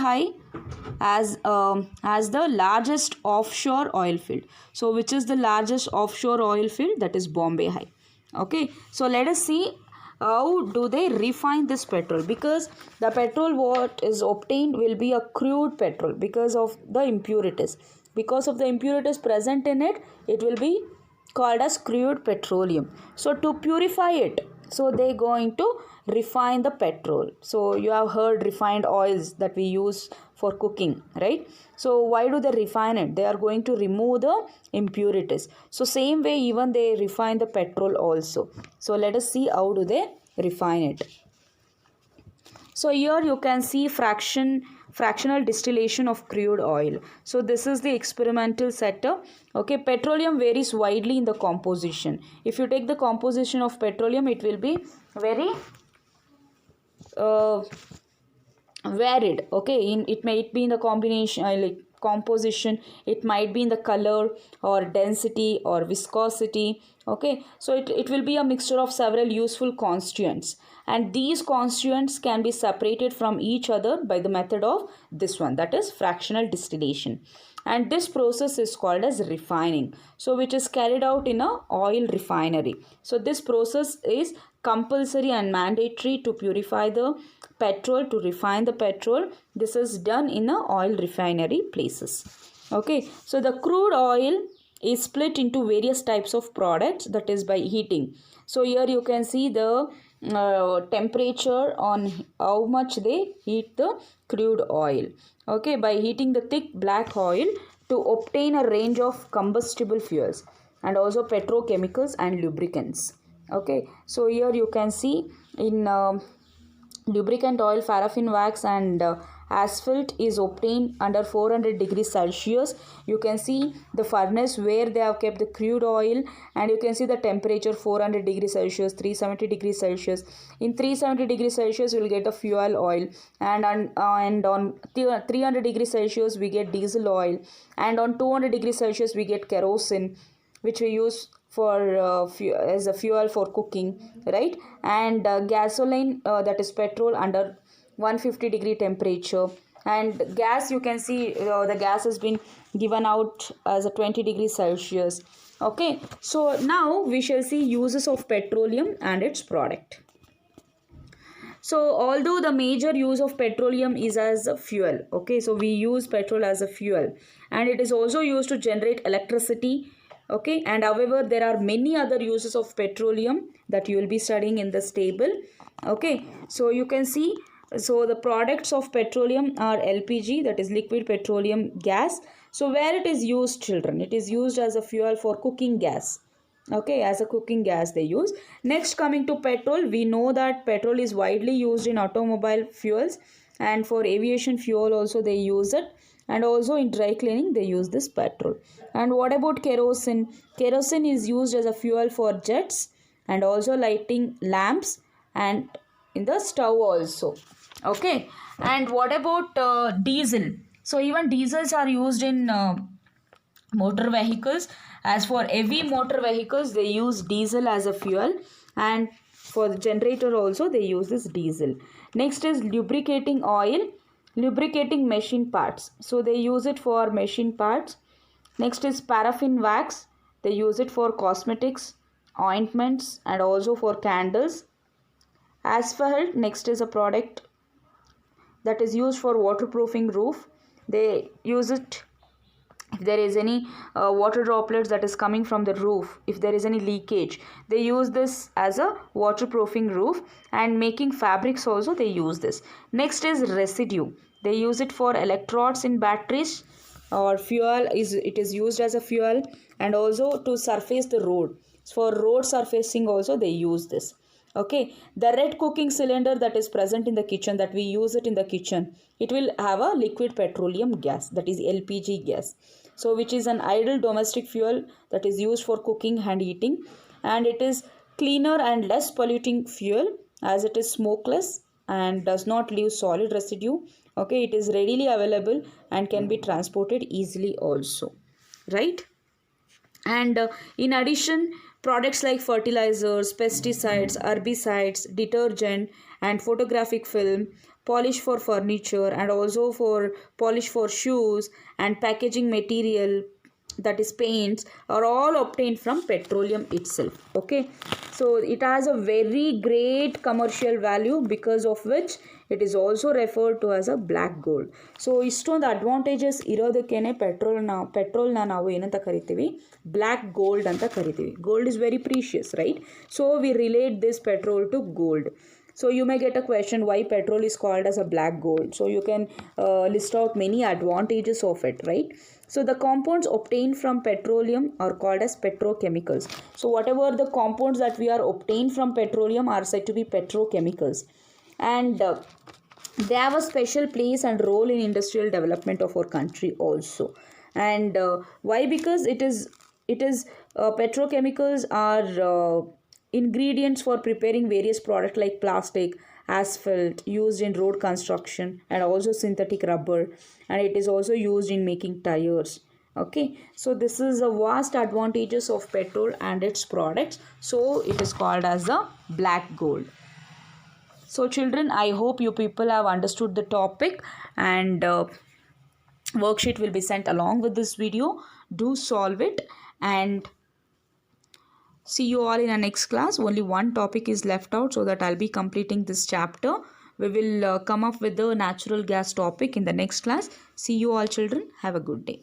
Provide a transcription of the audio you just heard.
High as the largest offshore oil field. So which is the largest offshore oil field? That is Bombay High. Okay, so let us see how do they refine this petrol, because the petrol what is obtained will be a crude petrol because of the impurities. Because of the impurities present in it, it will be called as crude petroleum. So to purify it, so they going to refine the petrol. So you have heard refined oils that we use for cooking, right? So why do they refine it? They are going to remove the impurities. So same way even they refine the petrol also. So let us see how do they refine it. So here you can see fractional distillation of crude oil. So this is the experimental setup. Okay, petroleum varies widely in the composition. If you take the composition of petroleum, it will be very varied. Okay, it might be in the combination like composition, it might be in the color or density or viscosity. Okay, so it will be a mixture of several useful constituents, and these constituents can be separated from each other by the method of this one, that is fractional distillation. And this process is called as refining, so which is carried out in a oil refinery. So this process is compulsory and mandatory to purify the petrol, to refine the petrol. This is done in a oil refinery places. Okay, so the crude oil is split into various types of products, that is by heating. So here you can see the temperature on how much they heat the crude oil. Okay, by heating the thick black oil to obtain a range of combustible fuels and also petrochemicals and lubricants. Okay, so here you can see in lubricant oil, paraffin wax and asphalt is obtained under 400 degrees Celsius. You can see the furnace where they have kept the crude oil, and you can see the temperature 400 degrees Celsius, 370 degrees Celsius. In 370 degrees Celsius you will get the fuel oil, and on 300 degrees Celsius we get diesel oil, and on 200 degrees Celsius we get kerosene, which we use for as a fuel for cooking, right? And gasoline, that is petrol, under 150 degree temperature. And gas, you can see the gas has been given out as a 20 degrees Celsius. Okay, so now we shall see uses of petroleum and its product. So although the major use of petroleum is as a fuel, okay, so we use petrol as a fuel, and it is also used to generate electricity. Okay, and however there are many other uses of petroleum that you will be studying in this table. Okay, so you can see, so the products of petroleum are LPG, that is liquid petroleum gas. So where it is used, children, it is used as a fuel for cooking gas. Okay, as a cooking gas they use. Next, coming to petrol, we know that petrol is widely used in automobile fuels, and for aviation fuel also they use it, and also in dry cleaning they use this petrol. And what about kerosene? Kerosene is used as a fuel for jets and also lighting lamps and in the stove also. Okay, and what about diesel? So even diesels are used in motor vehicles. As for heavy motor vehicles they use diesel as a fuel, and for the generator also they use this diesel. Next is lubricating oil, lubricating machine parts, so they use it for machine parts. Next is paraffin wax, they use it for cosmetics, ointments and also for candles. Asphalt, next is a product that is used for waterproofing roof. They use it if there is any water droplets that is coming from the roof, if there is any leakage, they use this as a waterproofing roof. And making fabrics also they use this. Next is residue, they use it for electrodes in batteries, or fuel is, it is used as a fuel, and also to surface the road, for road surfacing also they use this. Okay, the red cooking cylinder that is present in the kitchen, that we use it in the kitchen, it will have a liquid petroleum gas, that is LPG gas, so which is an ideal domestic fuel that is used for cooking and heating, and it is cleaner and less polluting fuel as it is smokeless and does not leave solid residue. Okay, it is readily available and can be transported easily also, right? And in addition, Products like fertilizers, pesticides, herbicides, detergent, and photographic film, polish for furniture, and also for polish for shoes and packaging material, that is paints, are all obtained from petroleum itself. Okay, so it has a very great commercial value, because of which it is also referred to as a black gold. So ಇಷ್ಟೊಂದು advantages ಇರೋದಕ್ಕೇನೆ ಪೆಟ್ರೋಲ್ನ ನಾವು ಏನಂತ ಕರಿತೀವಿ, black gold ಅಂತ ಕರಿತೀವಿ. Gold is very precious, right? So we relate this petrol to gold. So you may get a question why petrol is called as a black gold. So you can list out many advantages of it, right? So the compounds obtained from petroleum are called as petrochemicals. So whatever the compounds that we are obtained from petroleum are said to be petrochemicals. And they have a special place and role in industrial development of our country also. And why? Because it is petrochemicals are ingredients for preparing various products like plastic, asphalt, used in road construction, and also synthetic rubber, and it is also used in making tires. Okay, so this is a vast advantages of petrol and its products, so it is called as a black gold. So children, I hope you people have understood the topic, and worksheet will be sent along with this video. Do solve it, and see you all in our next class. Only one topic is left out, so that I'll be completing this chapter. We will come up with the natural gas topic in the next class. See you all children. Have a good day.